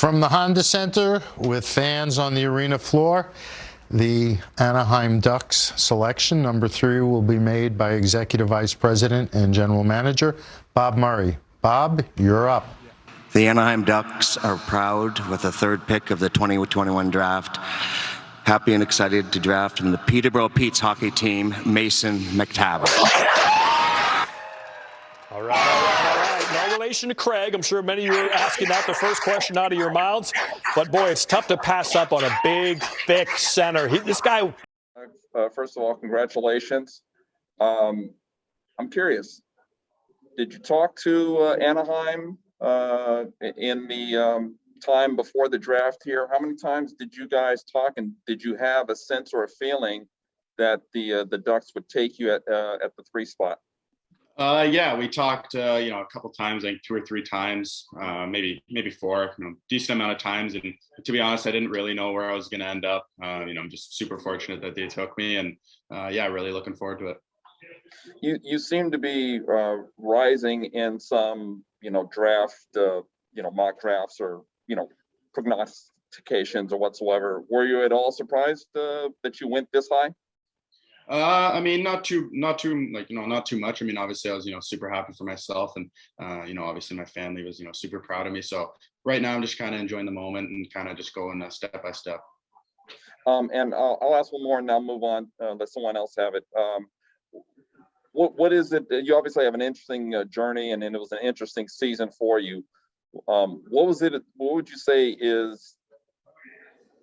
From the Honda Center with fans on the arena floor, the Anaheim Ducks selection, number 3, will be made by Executive Vice President and General Manager Bob Murray. Bob, you're up. The Anaheim Ducks are proud with the 3rd pick of the 2021 draft. Happy and excited to draft from the Peterborough Petes hockey team, Mason McTavish. All right. No relation to Craig. I'm sure many of you are asking that the first question out of your mouths. But, boy, it's tough to pass up on a big, thick center. This guy. First of all, congratulations. I'm curious. Did you talk to Anaheim in the time before the draft here? How many times did you guys talk, and did you have a sense or a feeling that the Ducks would take you at the 3 spot? Yeah, we talked, a couple times, like 2 or 3 times, maybe 4, decent amount of times. And to be honest, I didn't really know where I was going to end up. I'm just super fortunate that they took me, and really looking forward to it. You seem to be rising in some, draft, mock drafts or, prognostications or whatsoever. Were you at all surprised that you went this high? Not too much. Obviously I was, super happy for myself, and, obviously my family was, super proud of me. So right now I'm just kind of enjoying the moment and kind of just going step by step. And I'll ask one more and I'll move on, let someone else have it. What is it? You obviously have an interesting journey, and it was an interesting season for you. What would you say is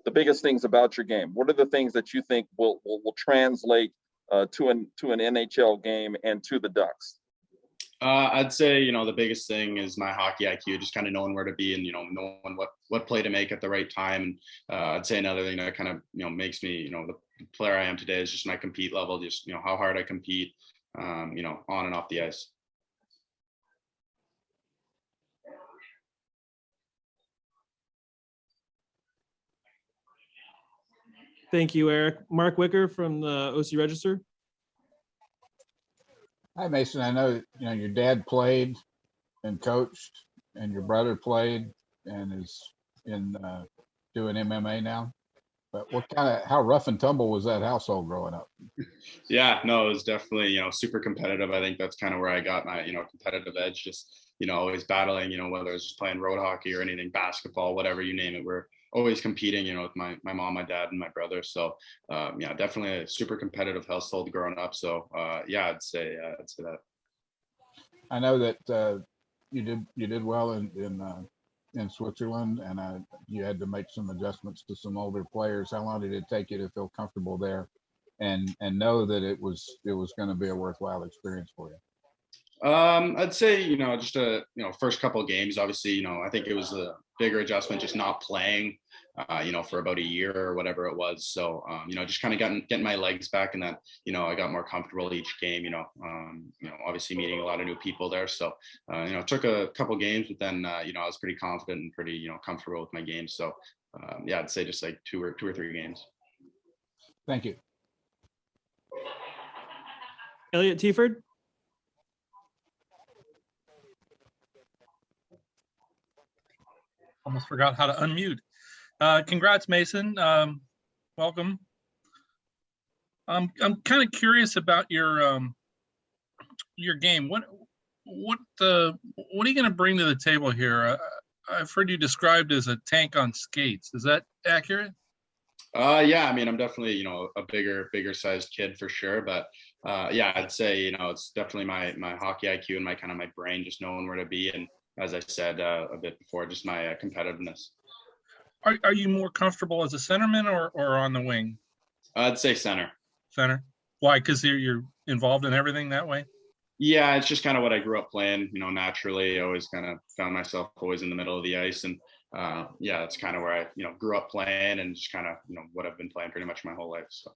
the biggest things about your game? What are the things that you think will translate to an NHL game and to the Ducks? I'd say, the biggest thing is my hockey IQ, just kind of knowing where to be and, knowing what play to make at the right time. And I'd say another thing that kind of, makes me, the player I am today is just my compete level, just, how hard I compete, on and off the ice. Thank you, Eric. Mark Wicker from the OC Register. Hi, Mason. I know your dad played and coached, and your brother played and is in doing MMA now. But how rough and tumble was that household growing up? Yeah, no, it was definitely super competitive. I think that's kind of where I got my competitive edge. Just always battling. Whether it's just playing road hockey or anything, basketball, whatever you name it, we're always competing, with my mom, my dad, and my brother. So, definitely a super competitive household growing up. So, I'd say that. I know that you did well in Switzerland, and you had to make some adjustments to some older players. How long did it take you to feel comfortable there, and know that it was going to be a worthwhile experience for you? I'd say, just first couple of games, obviously, I think it was a bigger adjustment, just not playing, for about a year or whatever it was. So, just kind of getting my legs back, and that, I got more comfortable each game, obviously meeting a lot of new people there. So, it took a couple games, but then, I was pretty confident and pretty, comfortable with my game. So, I'd say just like 2 or 3 games. Thank you. Elliot Tieford. Almost forgot how to unmute. Congrats, Mason. Welcome. I'm kind of curious about your game. What are you going to bring to the table here? I've heard you described as a tank on skates. Is that accurate? I'm definitely a bigger sized kid for sure. But I'd say it's definitely my hockey IQ and my brain, just knowing where to be, and as I said a bit before, just my competitiveness. Are you more comfortable as a centerman or on the wing? I'd say center. Center. Why? Because you're involved in everything that way? Yeah, it's just kind of what I grew up playing. Naturally, I always kind of found myself always in the middle of the ice, and that's kind of where I grew up playing, and just kind of what I've been playing pretty much my whole life. So,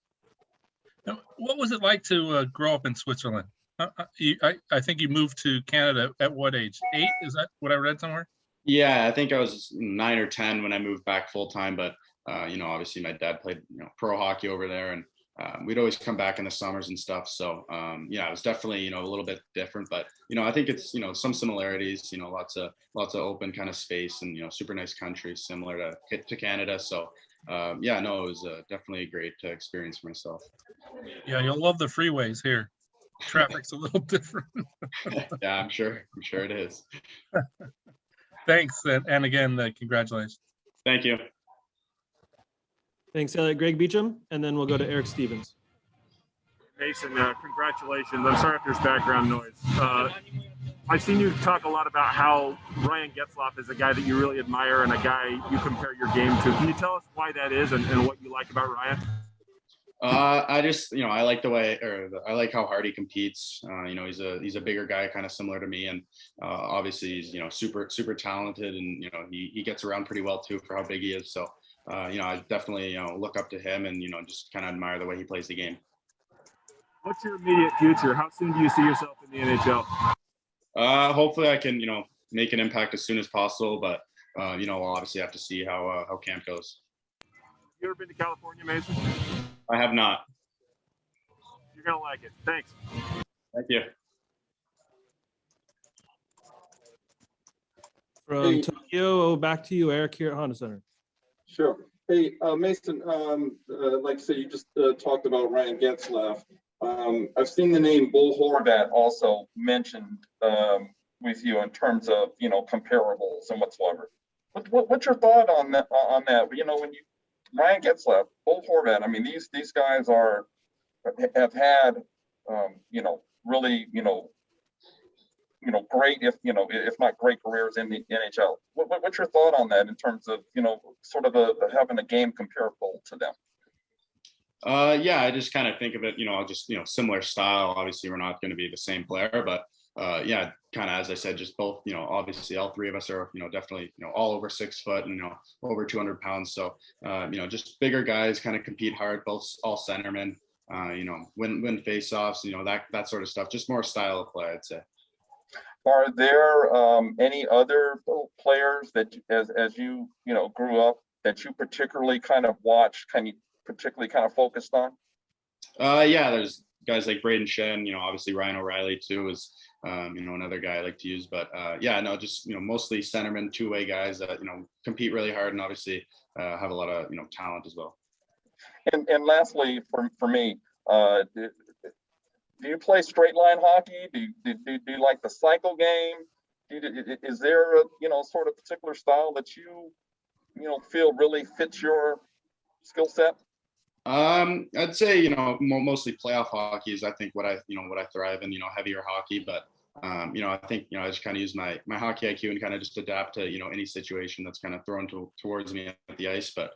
now, what was it like to grow up in Switzerland? I think you moved to Canada at what age? 8? Is that what I read somewhere? Yeah, I think I was 9 or 10 when I moved back full time. But obviously my dad played pro hockey over there, and we'd always come back in the summers and stuff. So yeah, it was definitely, a little bit different, but I think it's, some similarities, lots of open kind of space and, super nice country similar to Canada. So yeah, no, it was definitely a great experience for myself. Yeah, you'll love the freeways here. Traffic's a little different. Yeah, I'm sure it is. Thanks, and again, congratulations. Thank you. Thanks, Elliot. Greg Beecham, and then we'll go to Eric Stevens. Mason, congratulations. I'm sorry if there's background noise. I've seen you talk a lot about how Ryan Getzlaf is a guy that you really admire and a guy you compare your game to. Can you tell us why that is and what you like about Ryan? I just, I like the way, I like how hard he competes. He's a bigger guy, kind of similar to me, and obviously he's, super talented, and he gets around pretty well too for how big he is. So, I definitely look up to him, and just kind of admire the way he plays the game. What's your immediate future? How soon do you see yourself in the NHL? Hopefully I can, make an impact as soon as possible, but we'll obviously have to see how camp goes. You ever been to California, Mason? I have not. You're gonna like it. Thanks. Thank you. From Tokyo, back to you, Eric, here at Honda Center. Sure. Hey, Mason, like I said, you just talked about Ryan Getzlaf. I've seen the name Bull Horvat also mentioned with you in terms of, comparables and whatsoever. What's your thought on that? When Ryan Getzlaf, Bull Horvat, I mean, these guys have had, really, great, if not great careers in the NHL. What's your thought on that in terms of, sort of having a game comparable to them? Yeah, I just kind of think of it, just, similar style. Obviously, we're not going to be the same player, but yeah, kind of, as I said, just both, obviously all three of us are, definitely, all over 6 foot and, over 200 pounds. So, just bigger guys kind of compete hard, both all centermen, win face-offs, that sort of stuff, just more style of play, I'd say. Are there any other players that, as you, grew up, that you particularly kind of watched, particularly kind of focused on? Yeah, there's guys like Braden Shen, obviously Ryan O'Reilly too is, another guy I like to use, but yeah, no, just, mostly centermen, two-way guys that, compete really hard and obviously have a lot of, talent as well. And lastly, for me, do you play straight line hockey? Do you like the cycle game? Is there a, sort of particular style that you feel really fits your skill set? I'd say, mostly playoff hockey is, I think, what I thrive in, heavier hockey, but I think, I just kind of use my hockey IQ and kind of just adapt to, any situation that's kind of thrown towards me at the ice. But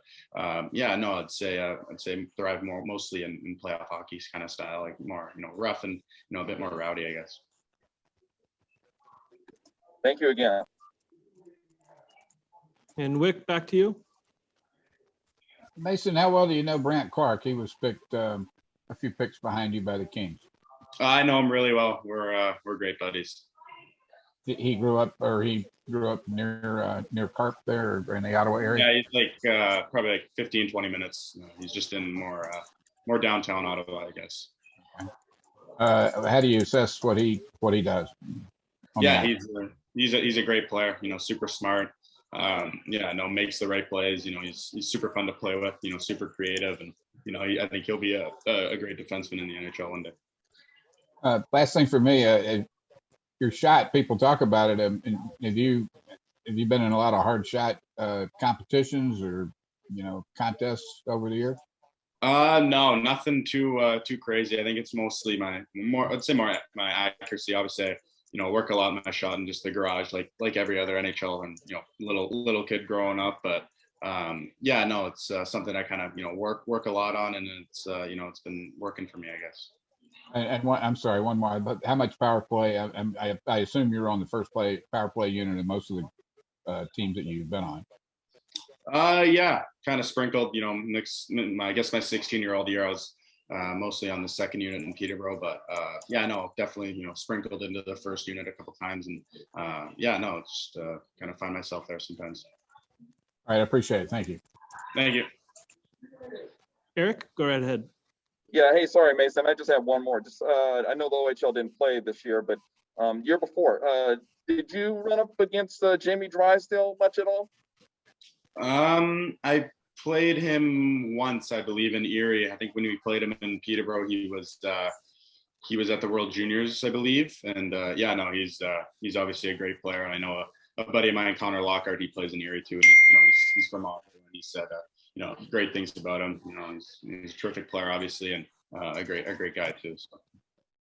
yeah, no, I'd say thrive mostly in playoff hockey kind of style, like more, rough and, a bit more rowdy, I guess. Thank you again. And Wick, back to you. Mason, how well do you know Brant Clark? He was picked a few picks behind you by the Kings. I know him really well. We're great buddies. He grew up near Carp there, or in the Ottawa area. Yeah, he's like probably like 15, 20 minutes. He's just in more downtown Ottawa, I guess. How do you assess what he does? Yeah, he's a great player. Super smart. Yeah, no, makes the right plays. He's super fun to play with. Super creative, and I think he'll be a great defenseman in the NHL one day. Last thing for me, your shot. People talk about it. And have you been in a lot of hard shot competitions or contests over the years? No, nothing too crazy. I think it's mostly my accuracy. Obviously, work a lot in my shot in just the garage, like every other NHL and little kid growing up. But yeah, no, it's something I kind of work a lot on, and it's it's been working for me, I guess. And I'm sorry, one more. But how much power play? I assume you're on the first power play unit in most of the teams that you've been on. Yeah, kind of sprinkled. I guess my 16-year-old year I was mostly on the second unit in Peterborough, but yeah, no, definitely sprinkled into the first unit a couple times, and yeah, no, just kind of find myself there sometimes. All right, I appreciate it. Thank you. Thank you. Eric, go right ahead. Yeah. Hey, sorry, Mason. I just have one more. Just I know the OHL didn't play this year, but year before, did you run up against Jamie Drysdale much at all? I played him once, I believe, in Erie. I think when we played him in Peterborough, he was at the World Juniors, I believe. And yeah, no, he's obviously a great player. I know a buddy of mine, Connor Lockhart, he plays in Erie too, and he's from Ottawa, and he said great things about him. He's a terrific player, obviously, and a great guy too. So.